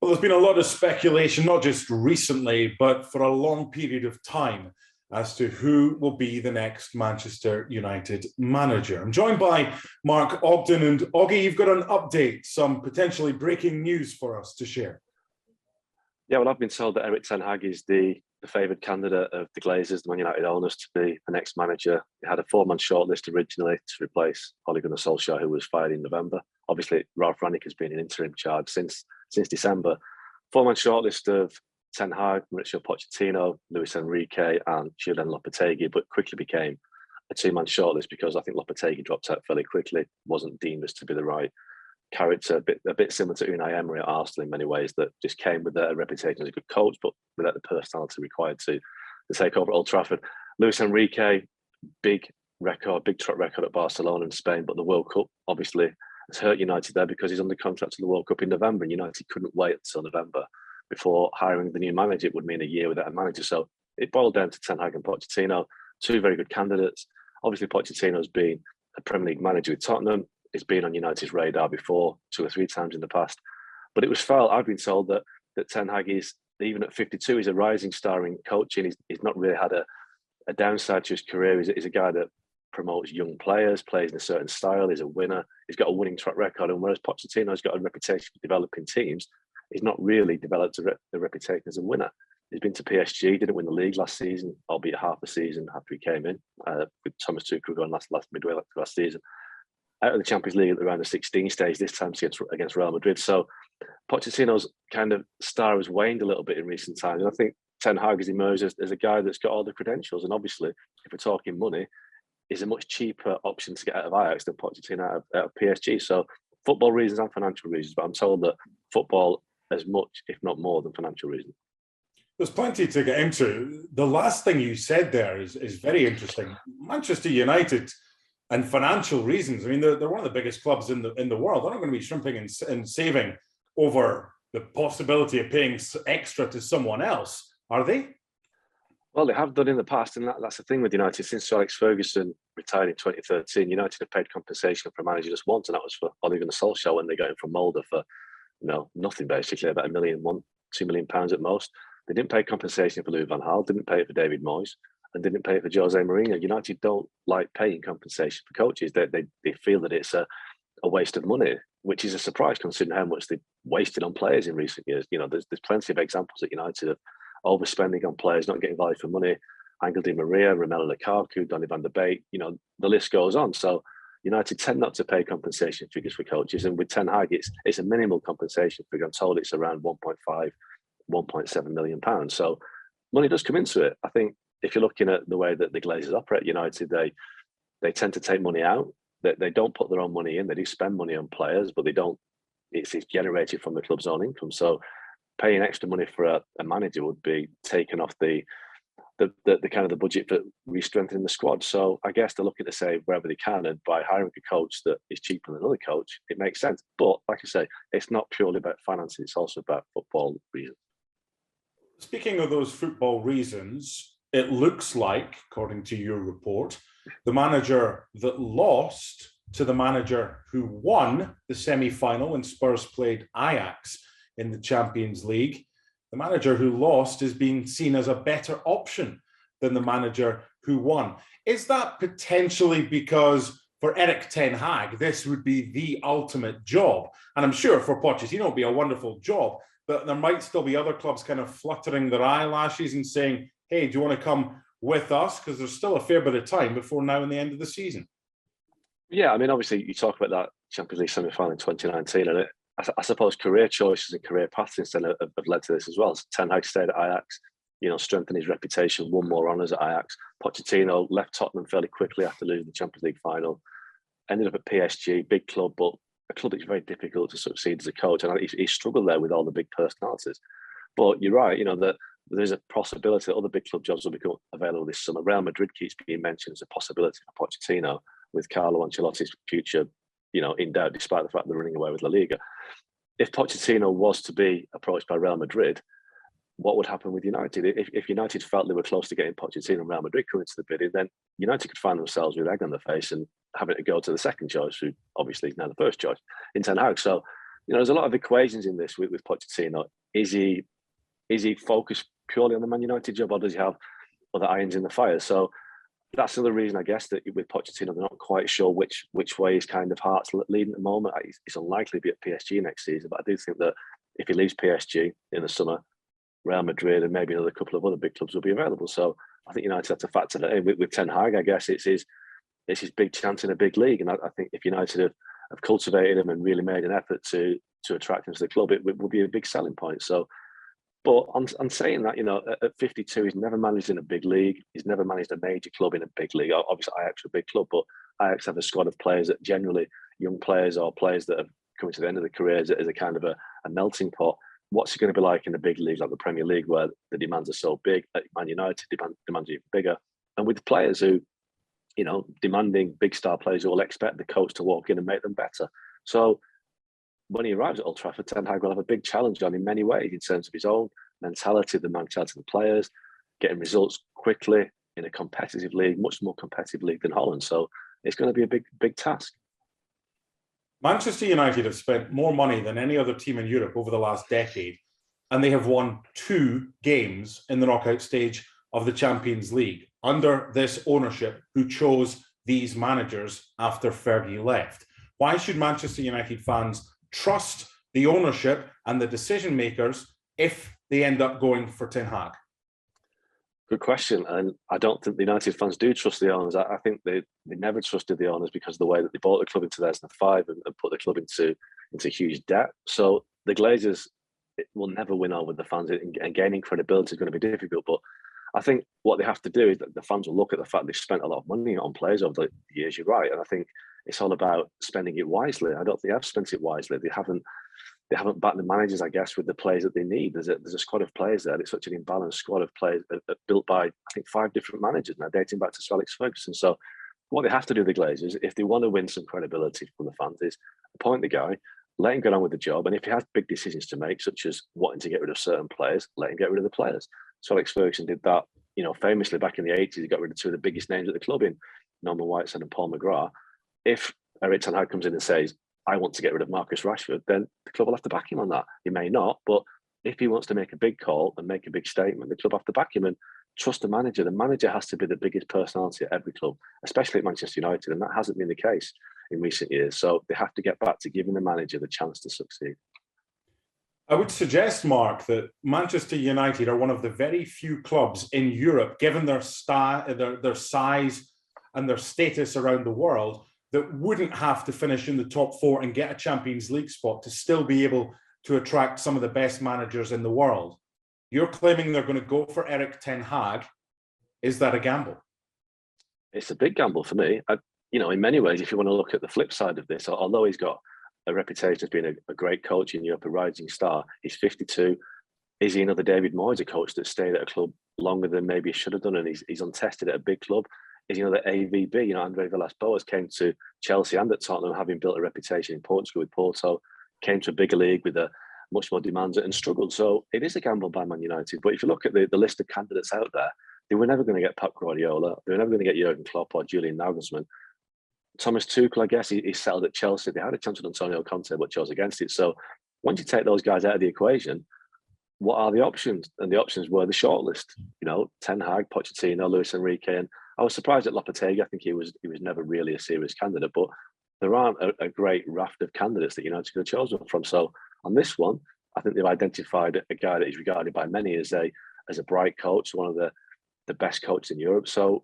Well, there's been a lot of speculation, not just recently, but for a long period of time, as to who will be the next Manchester United manager. I'm joined by Mark Ogden. And Oggy, you've got an update, some potentially breaking news for us to share. Yeah, well, I've been told that Erik Ten Hag is the favoured candidate of the Glazers, the Man United owners, to be the next manager. He had a four-man shortlist originally to replace Ole Gunnar Solskjaer, who was fired in November. Obviously, Ralf Rangnick has been in interim charge since December. Four-man shortlist of Ten Hag, Mauricio Pochettino, Luis Enrique, and Julen Lopetegui, but quickly became a two-man shortlist because I think Lopetegui dropped out fairly quickly, wasn't deemed as to be the right character, a bit similar to Unai Emery at Arsenal in many ways, that just came with a reputation as a good coach, but without the personality required to take over Old Trafford. Luis Enrique, big track record at Barcelona and Spain, but the World Cup obviously has hurt United there because he's under contract to the World Cup in November, and United couldn't wait until November before hiring the new manager. It would mean a year without a manager. So it boiled down to Ten Hag and Pochettino, two very good candidates. Obviously, Pochettino's been a Premier League manager with Tottenham. He's been on United's radar before, 2 or 3 times in the past. But it was felt, I've been told, that Ten Hag is, even at 52, he's a rising star in coaching. He's not really had a downside to his career. He's a guy that promotes young players, plays in a certain style, he's a winner. He's got a winning track record. And whereas Pochettino's got a reputation for developing teams, he's not really developed a reputation as a winner. He's been to PSG, didn't win the league last season, albeit half a season after he came in, with Thomas Tuchel going last midway last season. Out of the Champions League at around the 16 stage, this time against Real Madrid. So Pochettino's kind of star has waned a little bit in recent times. And I think Ten Hag has emerged as a guy that's got all the credentials. And obviously, if we're talking money, is a much cheaper option to get out of Ajax than Pochettino out of PSG. So football reasons and financial reasons. But I'm told that football as much, if not more, than financial reasons. There's plenty to get into. The last thing you said there is very interesting. Manchester United and financial reasons. I mean, they're one of the biggest clubs in the world. They're not going to be shrimping and saving over the possibility of paying extra to someone else, are they? Well, they have done in the past, and that's the thing with United. Since Alex Ferguson retired in 2013, United have paid compensation for a manager just once, and that was for Ole Gunnar Solskjaer when they got him from Molde for nothing, basically, about £2 million at most. They didn't pay compensation for Louis van Gaal, didn't pay it for David Moyes, and didn't pay it for Jose Mourinho. United don't like paying compensation for coaches. They feel that it's a waste of money, which is a surprise considering how much they've wasted on players in recent years. There's plenty of examples at United of overspending on players, not getting value for money. Angel Di Maria, Romelu Lukaku, Donny van de Beek, the list goes on. So United tend not to pay compensation figures for coaches. And with Ten Hag, it's a minimal compensation figure. I'm told it's around 1.5, 1.7 million pounds. So money does come into it. I think if you're looking at the way that the Glazers operate at United, they tend to take money out. They don't put their own money in. They do spend money on players, but they don't. It's generated from the club's own income. So paying extra money for a manager would be taken off the kind of the budget for re-strengthening the squad. So I guess they're looking to save wherever they can, and by hiring a coach that is cheaper than another coach, it makes sense. But like I say, it's not purely about finances; it's also about football reasons. Speaking of those football reasons, it looks like, according to your report, the manager that lost to the manager who won the semi-final when Spurs played Ajax in the Champions League, the manager who lost is being seen as a better option than the manager who won. Is that potentially because for Erik Ten Hag, this would be the ultimate job? And I'm sure for Pochettino, it would be a wonderful job, but there might still be other clubs kind of fluttering their eyelashes and saying, hey, do you want to come with us? Because there's still a fair bit of time before now and the end of the season. Yeah, I mean, obviously, you talk about that Champions League semi-final in 2019, and I suppose career choices and career paths instead have led to this as well. So Ten Hag stayed at Ajax, strengthened his reputation, won more honours at Ajax. Pochettino left Tottenham fairly quickly after losing the Champions League final, ended up at PSG, big club, but a club that's very difficult to succeed as a coach. And he struggled there with all the big personalities. But you're right, that there's a possibility that other big club jobs will become available this summer. Real Madrid keeps being mentioned as a possibility for Pochettino, with Carlo Ancelotti's future, in doubt, despite the fact they're running away with La Liga. If Pochettino was to be approached by Real Madrid, what would happen with United? If United felt they were close to getting Pochettino and Real Madrid coming to the bidding, then United could find themselves with egg on their face and having to go to the second choice, who obviously is now the first choice, in Ten Hag. So there's a lot of equations in this with Pochettino. Is he focused purely on the Man United job, or does he have other irons in the fire? So that's another reason, I guess, that with Pochettino, they're not quite sure which way his kind of heart's leading at the moment. He's unlikely to be at PSG next season, but I do think that if he leaves PSG in the summer, Real Madrid and maybe another couple of other big clubs will be available. So I think United have to factor that in. With Ten Hag, I guess it's his big chance in a big league, and I think if United have cultivated him and really made an effort to attract him to the club, it would be a big selling point. So, but on saying that, at 52, he's never managed in a big league. He's never managed a major club in a big league. Obviously, Ajax are a big club, but Ajax have a squad of players that generally young players or players that have coming to the end of their careers as a kind of a melting pot. What's it going to be like in a big league like the Premier League, where the demands are so big? At Man United, demands are even bigger, and with players who, demanding big star players who will expect the coach to walk in and make them better. So when he arrives at Old Trafford, Ten Hag will have a big challenge on in many ways in terms of his own mentality, the mentality of the players, getting results quickly in a competitive league, much more competitive league than Holland. So it's going to be a big task. Manchester United have spent more money than any other team in Europe over the last decade, and they have won 2 games in the knockout stage of the Champions League under this ownership who chose these managers after Fergie left. Why should Manchester United fans trust the ownership and the decision makers if they end up going for Ten Hag? Good question. And I don't think the United fans do trust the owners. I think they never trusted the owners because of the way that they bought the club in 2005 and put the club into huge debt. So the Glazers will never win over the fans, and gaining credibility is going to be difficult. But I think what they have to do is that the fans will look at the fact they've spent a lot of money on players over the years. You're right. And I think it's all about spending it wisely. I don't think they have spent it wisely. They haven't backed the managers, I guess, with the players that they need. There's a squad of players there. It's such an imbalanced squad of players built by, I think, 5 different managers now, dating back to Sir Alex Ferguson. So what they have to do, the Glazers, if they want to win some credibility from the fans, is appoint the guy, let him get on with the job. And if he has big decisions to make, such as wanting to get rid of certain players, let him get rid of the players. Sir Alex Ferguson did that, famously back in the 80s. He got rid of 2 of the biggest names at the club in Norman Whiteside and Paul McGrath. If Erik Ten Hag comes in and says, I want to get rid of Marcus Rashford, then the club will have to back him on that. He may not, but if he wants to make a big call and make a big statement, the club have to back him and trust the manager. The manager has to be the biggest personality at every club, especially at Manchester United, and that hasn't been the case in recent years. So they have to get back to giving the manager the chance to succeed. I would suggest, Mark, that Manchester United are one of the very few clubs in Europe, given their size and their status around the world, that wouldn't have to finish in the top 4 and get a Champions League spot to still be able to attract some of the best managers in the world. You're claiming they're going to go for Erik Ten Hag. Is that a gamble? It's a big gamble for me. In many ways, if you want to look at the flip side of this, although he's got a reputation as being a great coach in Europe, a rising star, he's 52. Is he another David Moyes, a coach that stayed at a club longer than maybe he should have done, and he's untested at a big club? Is another AVB? Andre Villas-Boas came to Chelsea and at Tottenham, having built a reputation in Portugal with Porto, came to a bigger league with a much more demands and struggled. So it is a gamble by Man United. But if you look at the list of candidates out there, they were never going to get Pep Guardiola. They were never going to get Jurgen Klopp or Julian Nagelsmann. Thomas Tuchel, I guess, he settled at Chelsea. They had a chance with Antonio Conte, but chose against it. So once you take those guys out of the equation, what are the options? And the options were the shortlist. Ten Hag, Pochettino, Luis Enrique, and I was surprised at Lopetegui. I think he was never really a serious candidate, but there aren't a great raft of candidates that United could have chosen from. So on this one, I think they've identified a guy that is regarded by many as a bright coach, one of the best coaches in Europe. So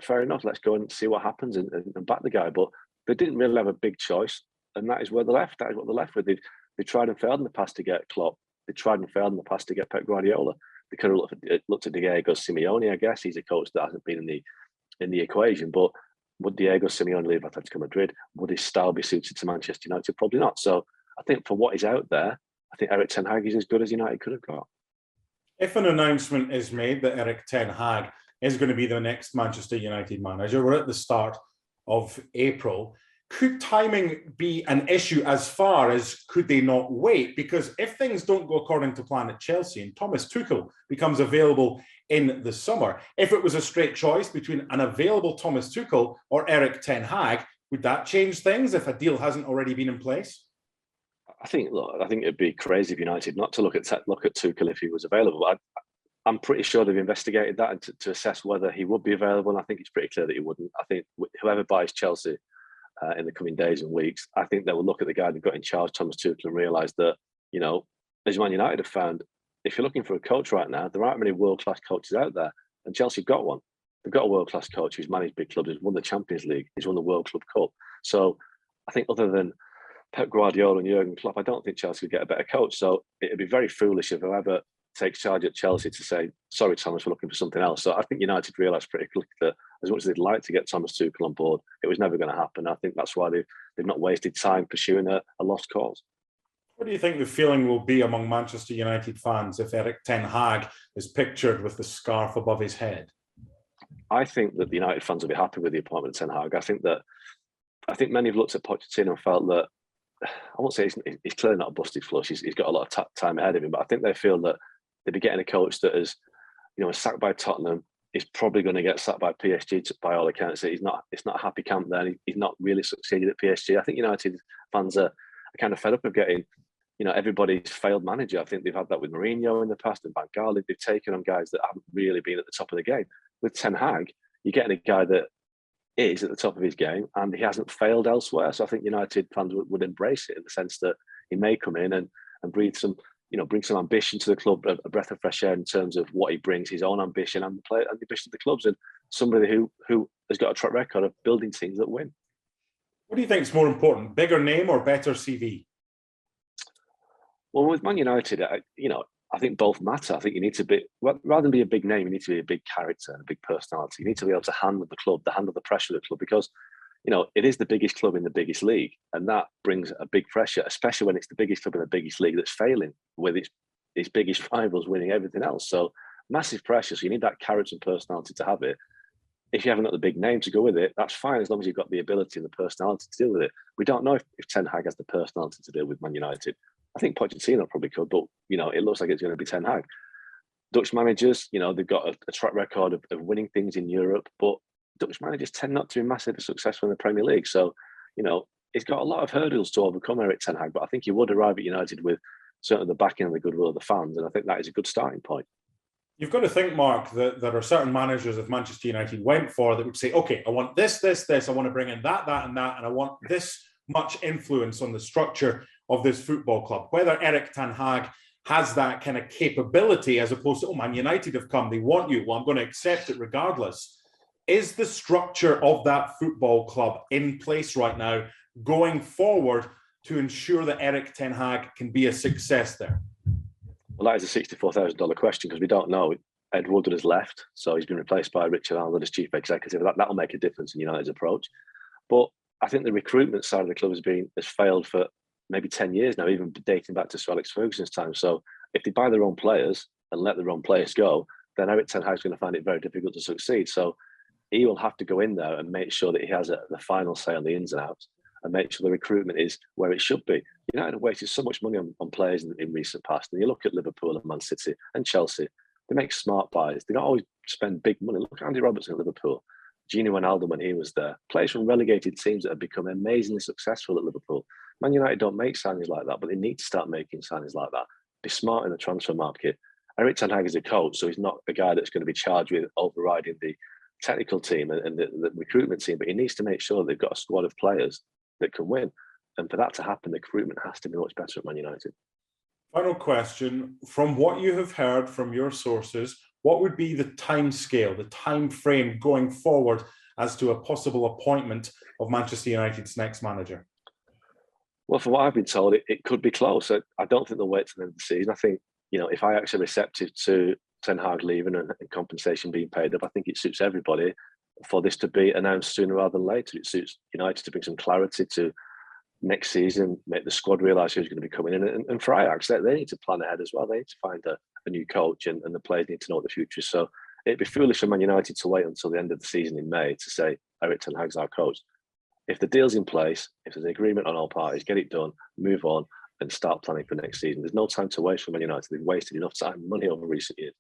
fair enough, let's go and see what happens and back the guy. But they didn't really have a big choice, and that is where they're left. That is what they're left with. They tried and failed in the past to get Klopp. They tried and failed in the past to get Pep Guardiola. They could have looked at Diego Simeone. I guess he's a coach that hasn't been in the equation. But would Diego Simeone leave Atletico Madrid? Would his style be suited to Manchester United? Probably not. So I think for what is out there, I think Erik Ten Hag is as good as United could have got. If an announcement is made that Erik Ten Hag is going to be the next Manchester United manager, we're at the start of April, could timing be an issue as far as could they not wait? Because if things don't go according to plan at Chelsea and Thomas Tuchel becomes available in the summer, if it was a straight choice between an available Thomas Tuchel or Erik Ten Hag, would that change things if a deal hasn't already been in place? I think it'd be crazy of United not to look at Tuchel if he was available. I'm pretty sure they've investigated that and to assess whether he would be available. And I think it's pretty clear that he wouldn't. I think whoever buys Chelsea in the coming days and weeks, I think they will look at the guy they've got in charge, Thomas Tuchel, and realise that, you know, as Man United have found, if you're looking for a coach right now, there aren't many world-class coaches out there. And Chelsea have got one. They've got a world-class coach who's managed big clubs, who's won the Champions League, he's won the World Club Cup. So I think other than Pep Guardiola and Jurgen Klopp, I don't think Chelsea would get a better coach. So it'd be very foolish of whoever takes charge at Chelsea to say, sorry, Thomas, we're looking for something else. So I think United realised pretty quickly that as much as they'd like to get Thomas Tuchel on board, it was never going to happen. I think that's why they've not wasted time pursuing a lost cause. What do you think the feeling will be among Manchester United fans if Erik Ten Hag is pictured with the scarf above his head? I think that the United fans will be happy with the appointment of Ten Hag. I think many have looked at Pochettino and felt that, I won't say he's clearly not a busted flush. He's got a lot of time ahead of him, but I think they feel that they'd be getting a coach that is, you know, sacked by Tottenham. He's probably going to get sacked by PSG by all accounts. It's not a happy camp there. He's not really succeeded at PSG. I think United fans are kind of fed up of getting, you know, everybody's failed manager. I think they've had that with Mourinho in the past and Van Gaal. They've taken on guys that haven't really been at the top of the game. With Ten Hag, you're getting a guy that is at the top of his game and he hasn't failed elsewhere. So I think United fans would embrace it in the sense that he may come in and breathe some, you know, bring some ambition to the club, a breath of fresh air in terms of what he brings, his own ambition and the ambition of the clubs, and somebody who has got a track record of building teams that win. What do you think is more important, bigger name or better CV? Well, with Man United, you know, I think both matter. I think you need to be, rather than be a big name, you need to be a big character and a big personality. You need to be able to handle the club, handle the pressure of the club, because, you know, it is the biggest club in the biggest league. And that brings a big pressure, especially when it's the biggest club in the biggest league that's failing with its biggest rivals winning everything else. So massive pressure. So you need that character and personality to have it. If you haven't got the big name to go with it, that's fine, as long as you've got the ability and the personality to deal with it. We don't know if Ten Hag has the personality to deal with Man United. I think Pochettino probably could, but, you know, it looks like it's going to be Ten Hag. Dutch managers, you know, they've got a track record of winning things in Europe, but Dutch managers tend not to be massively successful in the Premier League. So, you know, he's got a lot of hurdles to overcome, Erik Ten Hag, but I think he would arrive at United with certainly the backing and the goodwill of the fans, and I think that is a good starting point. You've got to think, Mark, that there are certain managers that Manchester United went for that would say, okay, I want this, I want to bring in that, and that, and I want this much influence on the structure of this football club. Whether Erik Ten Hag has that kind of capability as opposed to, oh, Man United have come, they want you, well, I'm going to accept it regardless. Is the structure of that football club in place right now going forward to ensure that Erik Ten Hag can be a success there? Well, that is a $64,000 question because we don't know. Ed Woodward has left, so he's been replaced by Richard Arnold as chief executive. That'll make a difference in United's approach. But I think the recruitment side of the club has failed for maybe 10 years now, even dating back to Sir Alex Ferguson's time. So if they buy their own players and let their own players go, then Erik Ten Hag's going to find it very difficult to succeed. So he will have to go in there and make sure that he has the final say on the ins and outs and make sure the recruitment is where it should be. United have wasted so much money on players in recent past. And you look at Liverpool and Man City and Chelsea, they make smart buys. They don't always spend big money. Look at Andy Robertson at Liverpool, Gini Wijnaldum when he was there. Players from relegated teams that have become amazingly successful at Liverpool. Man United don't make signings like that, but they need to start making signings like that. Be smart in the transfer market. Erik Ten Hag is a coach, so he's not a guy that's going to be charged with overriding the technical team and the recruitment team, but he needs to make sure they've got a squad of players that can win. And for that to happen, the recruitment has to be much better at Man United. Final question. From what you have heard from your sources, what would be the time scale, the time frame going forward as to a possible appointment of Manchester United's next manager? Well, from what I've been told, it could be close. I don't think they'll wait till the end of the season. I think, you know, if Ajax are receptive to Ten Hag leaving and compensation being paid up, I think it suits everybody for this to be announced sooner rather than later. It suits United to bring some clarity to next season, make the squad realise who's going to be coming in. And for Ajax, they need to plan ahead as well. They need to find a new coach and the players need to know what the future is. So it'd be foolish for Man United to wait until the end of the season in May to say, Erik Ten Hag's our coach. If the deal's in place, if there's an agreement on all parties, get it done, move on, and start planning for next season. There's no time to waste for Man United. They've wasted enough time and money over recent years.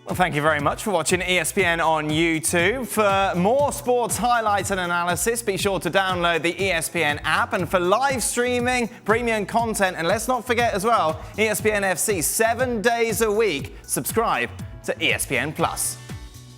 Well, thank you very much for watching ESPN on YouTube. For more sports highlights and analysis, be sure to download the ESPN app. And for live streaming, premium content, and let's not forget as well, ESPN FC 7 days a week. Subscribe to ESPN Plus.